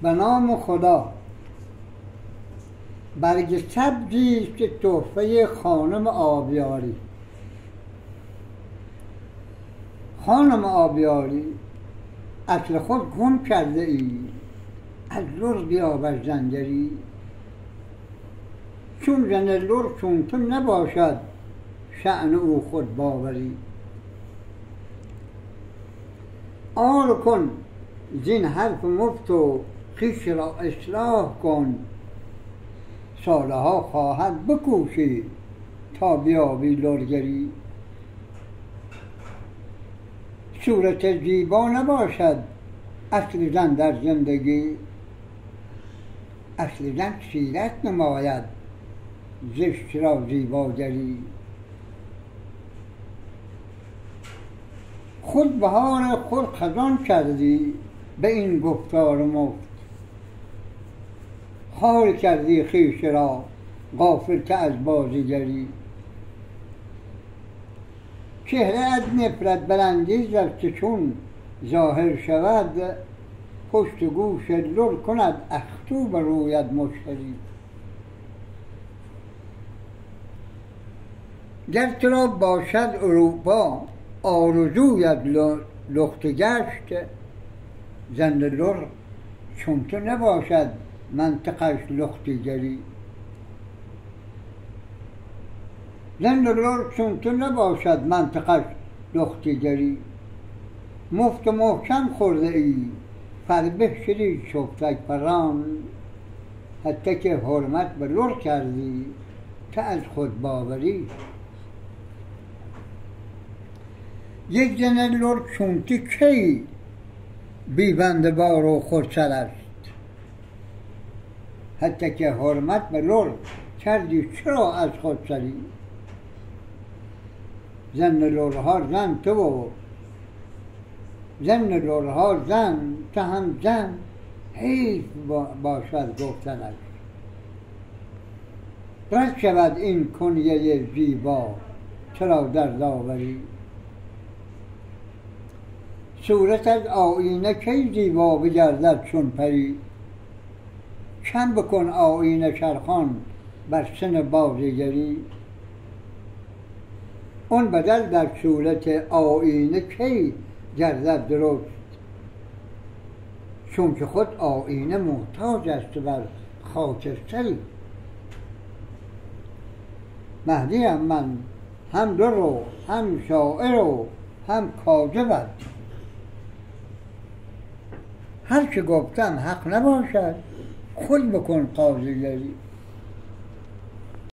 به نام خدا. برگ سبزی است تحفه خانم آبیاری. خانم آبیاری، اصل خود گم کرده ای، از لر بیابد زنجری. چون زن لر چون تو نباشد، شأن او خود باوری. آر کن زین حرف مفت و خویش را اصلاح کن. سالها خواهد بکوشی تا بیابی لرگری. صورت زیبا نباشد اصل زن در زندگی. اصل زن سیرت نماید، زشت را زیباگری. خود بهار خود خزان کردی به این گفتار مفت. خار کردی خویش را غافل که از بازیگری. چهره از نفرت برانگیز است که چون ظاهر شود، پشت و گوش لر کند اختو به رویت مشتری. گر تو را باشد اروپا آرزویت لخت گشت، زن لر چون تو نباشد منطقش لختیگری. زن لر چون تو نباشد منطقش لختیگری. مفت و محکم خورده ای فربه شدی شفتک پران. حتی که حرمت به لر کردی تو از خود باوری. یک زن لر چون تو کی بی بنده بار و خودسر است. حتی که حرمت به لر کردی چرا از خودسری. زن لرها زن تو و زن لرها زن تو هم زن، حیف باشد گفتنش. رد شود این کنیه زیبا چرا در داوری. صورت از آیینه کی زیبا بگردد چون پری. کم بکن آیینه چرخان بر سن بازیگری. اون بدل در صورت آیینه کی گردد درست. چون که خود آیینه محتاج است بر خاکستری. مهدیم من هم لر و هم شاعر و هم کاذبت. هر که گفتم حق نباشد خود بکن قاضیگری.